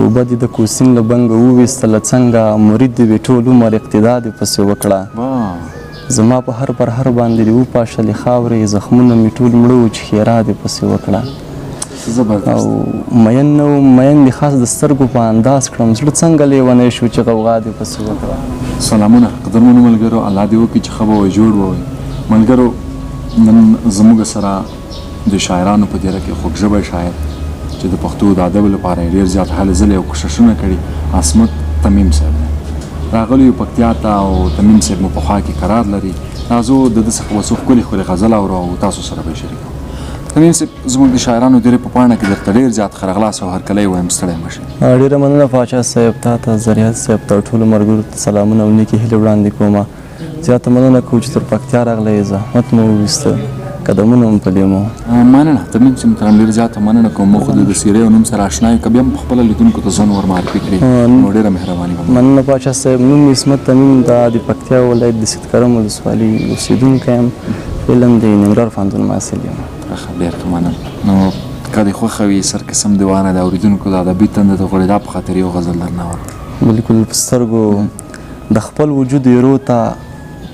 توبه دې د کوسین له بنګه وویستله څنګه مرید دې وي ټول عمر اقتدا دې پسې وکړه زما په هر پرهر باندې دې وپاشلې خاورې زخمونه مې ټول مړه وو چې ښېرا دې پسې وکړه او مین نه وم مین دې خاص د سترګو په انداز کړم زړه څنګه لیونی شو چې غوغا دې پسې وکړه. سلامونه قدرمنو ملګرو، الله دې وکړي چې ښه به وئ جوړ به وئ. ملګرو نن زموږ سره د شاعرانو په دیره کې خوږژبی شاعر چې د پښتو د ادب لپاره یې ډېر زیات هلې ځلې او کوښښونه کړي عصمت تمیم صاحب دی. راغلی یو پکتیا ته او تمیم صاحب مو په خوا کې قرار لري. راځو د ده څخه به څو ښکلې ښکلې غزل اورو او تاسو سره به یې شریکوو. تمیم صاحب زموږ د شاعرانو دیرې په پاڼه کې درته ډېر زیات ښه راغلاست او هرکلی وایم ستړی مه شئ. ډېره مننه پاچا صاحب، تا ته زریات صاحب ته ټولو ملګرو ته سلامونه او نیکې هیلې وړاندې کومه. زیاته مننه کوو چې تر پکتیا راغلی زحمت مو وویسته قدمونه مو پلې مو. مننه تمیم صاحب محترم، ډېر زیاته مننه کوم. موږ خو د سیرې او نوم سره اشنا یو، که بیا هم په خپله لیدونکو ته ځان ور معرفي کړي نو ډېره مهرباني به مننه پاچا صاحب. نوم عصمت تمیم دا د پکتیا ولایت د سیدکرم ولسوالۍ اوسېدونکی یم. علم د ننګرهار پوهنتون محصل یم. ډېر ښه مننه. نو که دې خوښه وي سر قسم دیوانه د اورېدونکو د ادبي تنده د غوړېدا په خاطر یو غزل درنه ورکړو. بلکل په سترګو د خپل وجود ایرو ته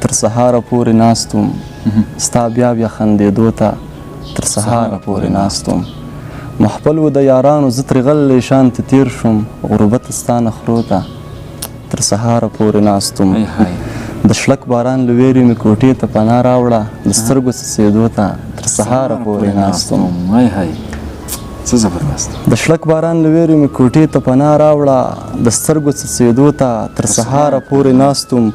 تر سهاره پورې ناست وم، ستا بیا بیا خندېدو ته تر سهاره پورې ناست وم. محفل و د یارانو زه ترې غلی شانته تېر شوم، غربت ستا نخرو ته تر سهاره پورې ناست وم. د شړک باران له ویرې مې کوټې ته پناه راوړه، د سترګو څڅېدو ته تر سهاره پورې ناست وم. د شړک باران له ویرې مې کوټې ته پناه راوړه، د سترګو څڅېدو ته تر سهاره پورې ناست وم.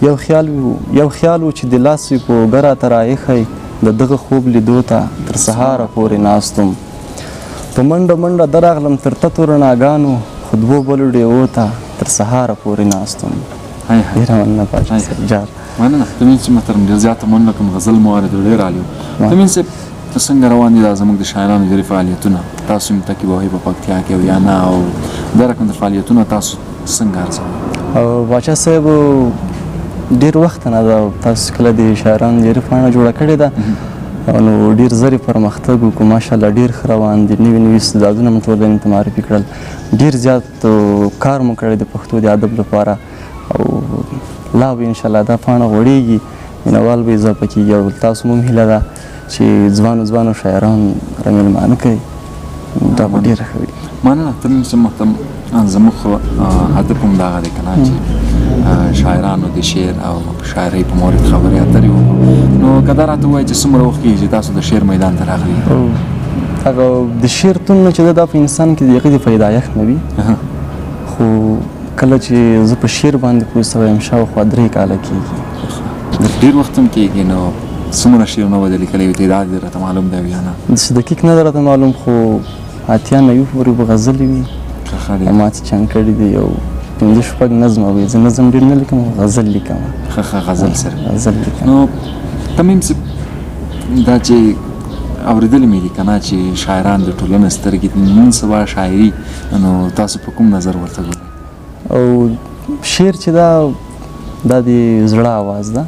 یو خیال و چې د لاس وي په اوږه راته راایښی، د دغه خوب لیدو ته تر سهاره پورې ناست وم. په منډه منډه درغلم تر تتو رڼاګانو، خو دوو بلو ډیوو ته تر سهاره پورې ناست وم. ډېره مننه پاچا صاحب جار. مننه تمیم صاحب محترم، ډېر زیاته مننه کوم. غزل مو اورېدو ډېر عالي و. تمیم صاحب ته څنګه روان دي دا زموږ د شاعرانو ډېرې فعالیتونه؟ تاسو هم تکي وهئ په پکتیا کې او یا نه، او دا رقم د فعالیتونه تاسو څنګه ارزوئ؟ پاچا صاحب ډېر وخت نه ده تاسو کله د شاعرانو ډېرې پاڼه جوړه کړې ده نو ډېر زر یې پرمختګ وکړو. ماشاءالله ډېر ښه روان دي. نوي نوي استعدادونه مو ټولنې ته معرفي کړل. ډېر زیات کار مو کړی د پښتو د ادب لپاره او لا به انشاءالله دا پاڼه غوړېږي، مینوال به اضافه کېږي او تاسو مو هم هیله ده چې ځوانو شاعران را مېلمانه کوي. دا به ډېره ښه وي. مننه تمیم صاحب محترم. زموږ هدف هم دغه دی که نه چې شاعرانو د شعر او شاعرۍ په مورد خبرې اترې وکړو. نو که دا راته ووایي چې څومره وخت کېږي چې تاسو د شعر میدان ته راغلي؟ هغه د شعر تون چې دا په انسان کې د هغې د پیدایښت نه وي، خو کله چې زه په شعر باندې پوه سوی یم شاوخوا 3 کاله کېږي. ډېر وخت هم کېږي. نو څومره شعرونه به دې لیکلی وي؟ تعداد دې راته معلوم دی یا نه؟ دقیق نه دی راته معلوم، خو 80-90 پورې به غزلې وي. ما چې چند کړي دي یو 5-6 نظم وي. زه نظم ډېر نه لیکم، غزل لیکم. غزل سره غزل لیکم. نو تمیم صاحب دا چې اورېدلې مې دي که نه چې شاعران د ټولنې سترګې دي، نن سبا شاعري نو تاسو په کوم نظر ورته ګورئ؟ او شعر چې دا د زړه آواز ده.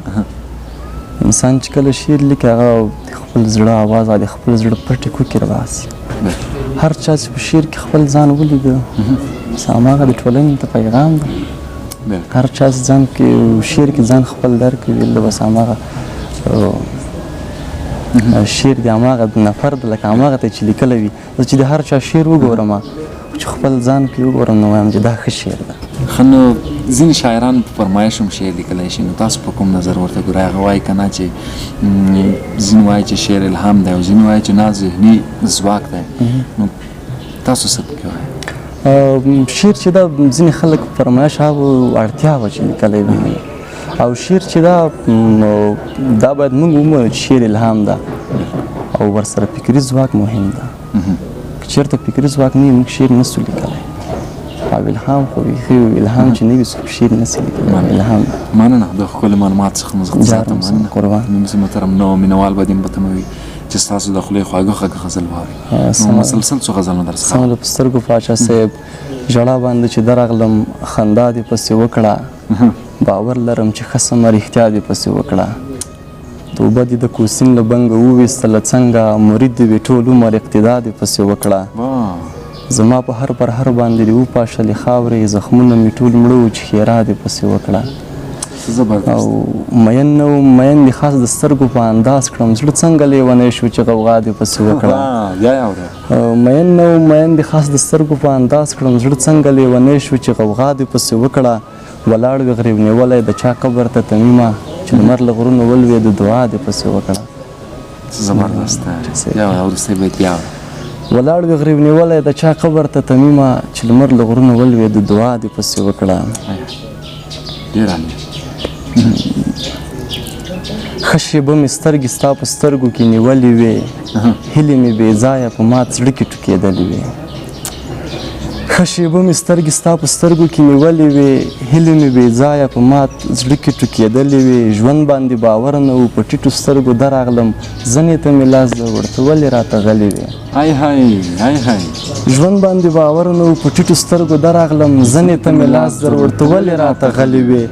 انسان چې کله شعر لیکي هغه د خپل زړه آواز او د خپل زړه پټې کوکې راباسي. هر چا چې په شعر کې خپل ځان ولیده هماغه د ټولنې ته پیغام ده. هر چا چې ځان کې شعر کې ځان خپل درک کړي بس هماغه شعر د هماغه نفر ده، لکه هماغه ته چې لیکلی وي. زه چې د هر چا شعر وګورم چې خپل ځان کې وګورم نو وایم چې دا ښه شعر ده. ښه نو ځینې شاعران په فرمایش هم شعر لیکلی شي، نو تاسو په کوم نظر ورته ګورئ؟ هغه وایي که نه چې ځینې وایي چې شعر الهام دی او ځینې وایي چې نه ذهني ځواک دی. نو تاسو څه پکې وایئ؟ شعر چې دا ځینې خلک فرمایش هغه اړتیا وه چې لیکلی وي، او شعر چې دا باید موږ ومنو چې شعر الهام ده او ورسره فکري ځواک مهم ده. که چېرته فکري ځواک نه وي موږ شعر نسو لیکلی. او الهام خو بیخي الهام چې نه وي څوک شعر نسي لیکلی. الهام مننه د ښکلو معلومات څخه مو زیاته مننه. تمیم صاحب محترم، نو مینوال به دې هم به تموي چې ستاسو د خولې خواږه غزل واوري. نو مسلسل څو غزلونه درڅخه؟ سمه ده په سترګو پاچا صاحب. ژړا باندې چې درغلم خندا دې پسې وکړه، باور لرم چې ښه سمه رښتیا دې پسې وکړه. توبه دې د کوسین له بنګه وویستله څنګه مرید دې وي ټول عمر اقتدا دې پسې وکړه. زما په هر پر هر باندې دې وپاشلې خاورې زخمونه مې ټول مړه وو چې ښېرا دې پسې وکړه او مین نه وم مین دې خاص د سترګو په انداز کړم زړه څنګه لیونی شو چې غوغا دې پسې وکړه مین نه وم مین دې خاص د سترګو په انداز کړم زړه څنګه لیونی شو چې غوغا دې پسې وکړه ولاړ وې غریب نیولی د چا قبر ته تمیمه چې لمر له غرونو ولوېده دعا دې پسې وکړه زبردست بیا وروستی بیت بیا ولاړ وې غریب نیولی د چا قبر ته تمیمه چې لمر له غرونو ولوېده دعا دې پسې وکړه ډېر عالي ښه شېبه مې سترګې ستا په سترګو کې نیولې وې هیلې مې بې ځایه په مات زړه کې ټوکېدلې وې ښه شېبه مې سترګې ستا په سترګو کې نیولې وې هیلې مې بې ځایه په مات زړه کې ټوکېدلې وې ژوند باندې باور نه و په ټیټو سترګو درغلم زنې ته مې لاس در ورته ولې راته غلې وې ژوند باندې باور نه و په ټیټو سترګو درغلم زنې ته مې لاس در ورته ولې راته غلې وې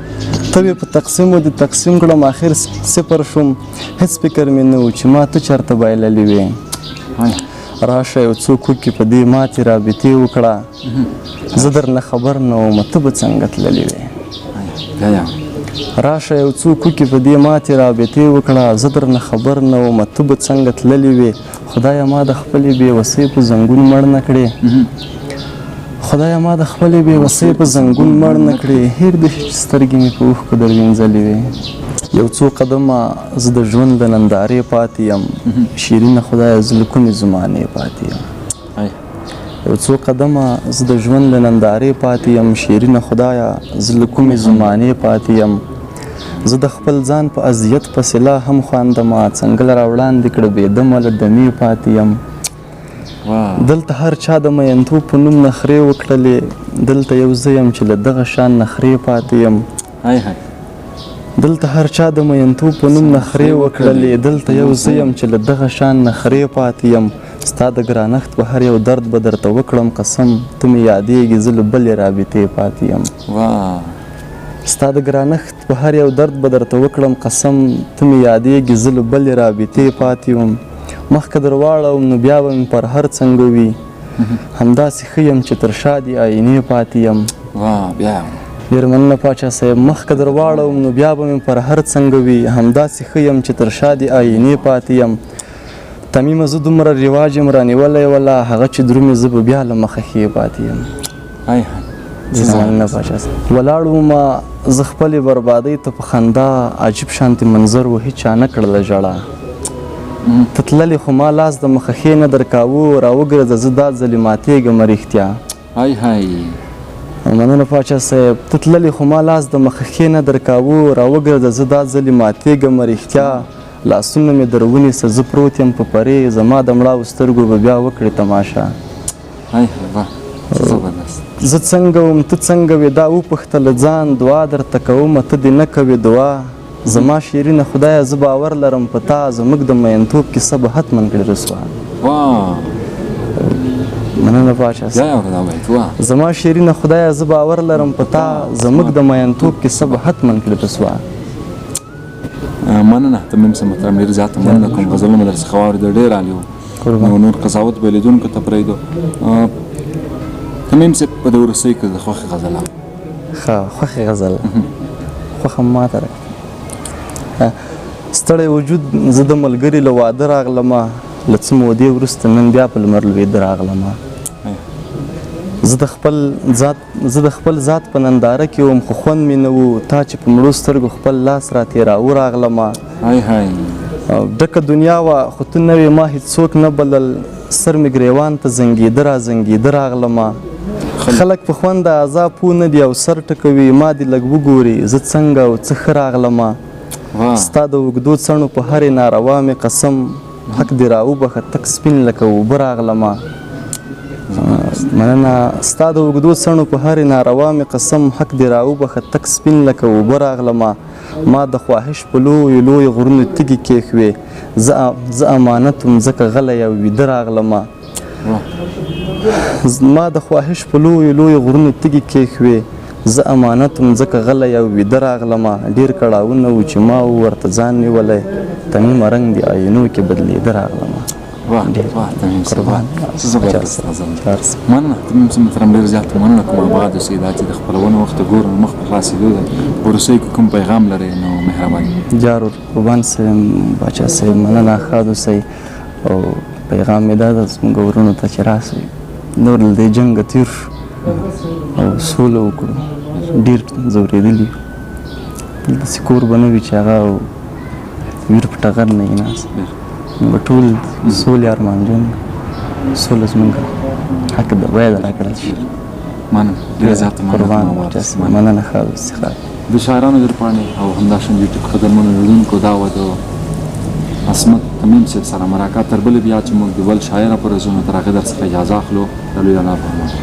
ته مې په تقسیم و دې تقسیم کړم آخر صفر شوم هېڅ فکر مې نه و چې ما ته چېرته بایللې وې راشه یو څوک وکړي په دې ماتې رابطې وکړه زه درنه خبر نه وم ته به څنګه تللې وې راشه یو څوک وکړي په دې ماتې رابطې وکړه زه درنه خبر نه وم ته به څنګه تللې وې خدایه ما د خپلې بېوسۍ په زنګون مړ نه کړې خدایه ما د خپلې بېوسۍ په زنګون مړ نه کړې هېر دې شي چې سترګې مې په اوښکو دروینځلې وې یو څو قدمه زه د ژوند د نندارې پاتې یم شیرینه خدایه زه له کومې زمانې پاتې یم یو څو قدمه زه د ژوند د نندارې پاتې یم شیرینه خدایه زه له کومې زمانې پاتې یم زه د خپل ځان په اذیت پسې لا هم خواندمه څنګله راوړاندې کړه بېدمه له دمې پاتې یم دلته هر چا د مینتوب په نوم نخرې وکړلې دلته یو زه یم چې له دغه شان نخرې پاتې یم دلته هر چا د مینتوب په نوم نخرې وکړلې دلته یو زه یم چې له دغه شان نخرې پاتې یم ستا د ګرانښت په هر یو درد به درته وکړم قسم ته مې یادېږي زه له بلې رابطې پاتې یم ستا د ګرانښت په هر یو درد به درته وکړم قسم ته مې یادېږي زه له بلې رابطې پاتې یم مخکې در واړوم نو بیا به مې پر هر څنګه وي همداسې ښه یم چې تر شا دې آینې پاتې یم ډېر مننه پاچا صاحب مخکې در واړوم نو بیا به مې پر هر څنګه وي همداسې ښه یم چې تر شا دې آینې پاتې یم تمیمه زه دومره رواج یم رانیولی وله هغه چې درومې زه به بیا له مخه ښې پاتې یم مننه پاچا صاحب ولاړ ومه زه خپلې بربادۍ ته په خندا عجیب شانتې منظر و هېچا نه کړله ژړا ته تللې خو ما لاس د مخه ښې نه درکاوه راوګرځه زه دا ځلې ماتېږم رښتیا مننه پاچا صاحب ته تللې خو ما لاس د مخه ښې نه درکاوه راوګرځه زه دا ځلې ماتېږم رښتیا لاسونه مې در ونیسه زه پروت یم په پرې زما د مړاو سترګو به بیا وکړې تماشا زه څنګه وم ته څنګه وې دا وپوښتله ځان دعا درته کومه ته دې نه کوې دعا زما شیرینه خدایه زه باور لرم په تا زموږ د مینتوب کیسه به حتما کړې رسوا مننه پاچا زما شیرینه خدایه زه باور لرم په تا زموږ د مینتوب کیسه به حتما کړې رسوا مننه تمیم صاحب محترم ډېر زیاته مننه کوم غزلونه مې درڅخه واورېدل ډېر عالي وو نور قضاوت به لیدونکو ته پرېږدو تمیم صاحب په دې وروستۍ کې د خوښې غزله خوښې غزله خوښه ماته راکړه ستړی وجود زه د ملګري له واده راغلمه له څه مودې وروسته نن بیا په لمر لوېده راغلمه زه د خپل ذات په ننداره کې وم خو خوند مې نه و تا چې په مړو سترګو خپل لاس راتېراوه راغلمه ډکه دنیا وه خو ته نه وې ما هېڅوک نه بلل سر مې ګریوان ته زنګېده راغلمه خلک په خوند د اعضا پوه نه دي او سر ټکوي ما دې لږ وګوري زه څنګه او څه ښه راغلمه ستا د اوږدو څڼو په هرې ناروا مې قسم حق دې راوبخه تک سپین لکه اوبه راغلمه مننه ستا د اوږدو څڼو په هرې ناروا مې قسم حق دې راوبخه تک سپین لکه اوبه راغلمه ما د خواهش په لویو غرونو تږي کېښوې زه امانت وم ځکه غلی او ویده راغلمه ما د خواهش په لویو غرونو تږي کېښوې زه امانت وم ځکه غلی او ویده راغلمه ډېر کړاوونه و چې ما ورته ځان نیولی تمیمه رنګ د آینو کې بدلېده راغلمه واه ډېر واه تمیم صاحب قربان څه زبردست نظم چارس مننه تمیم صاحب محترم ډېر زیات مننه کوم آباد اوسئ دا چې د خپرونې وخت ګورو مخ په خلاصېدو ده ورسئ کوم پیغام لرئ نو مهرباني جارو قربان صاحب باچا صاحب مننه ښاد اوسئ او پیغام مې دا ده زموږ ورونو ته چې راسئ نور له دې جنګه تېر شو او سوله وکړو ډېر ځورېدلي یو داسې کور به نه وي چې هغه ویر په ټغر نه وي ناست موږ به ټول سولې ارمانجن سوله زموږ حق ده باید راکړل شي مننه ډېر زیات قربان مننه باچا صاحب مننه ښاد اوسئ ښاد د شاعرانو درپاڼې او همداشان یوټیوب قدرمنو لیدونکو دا وه د عصمت تمیم صاحب سره ملاقات تر بلې بیا چې موږ د بل شاعره په ورځو نو تر هغې در څخه اجازه اخلو د لوی الله په امان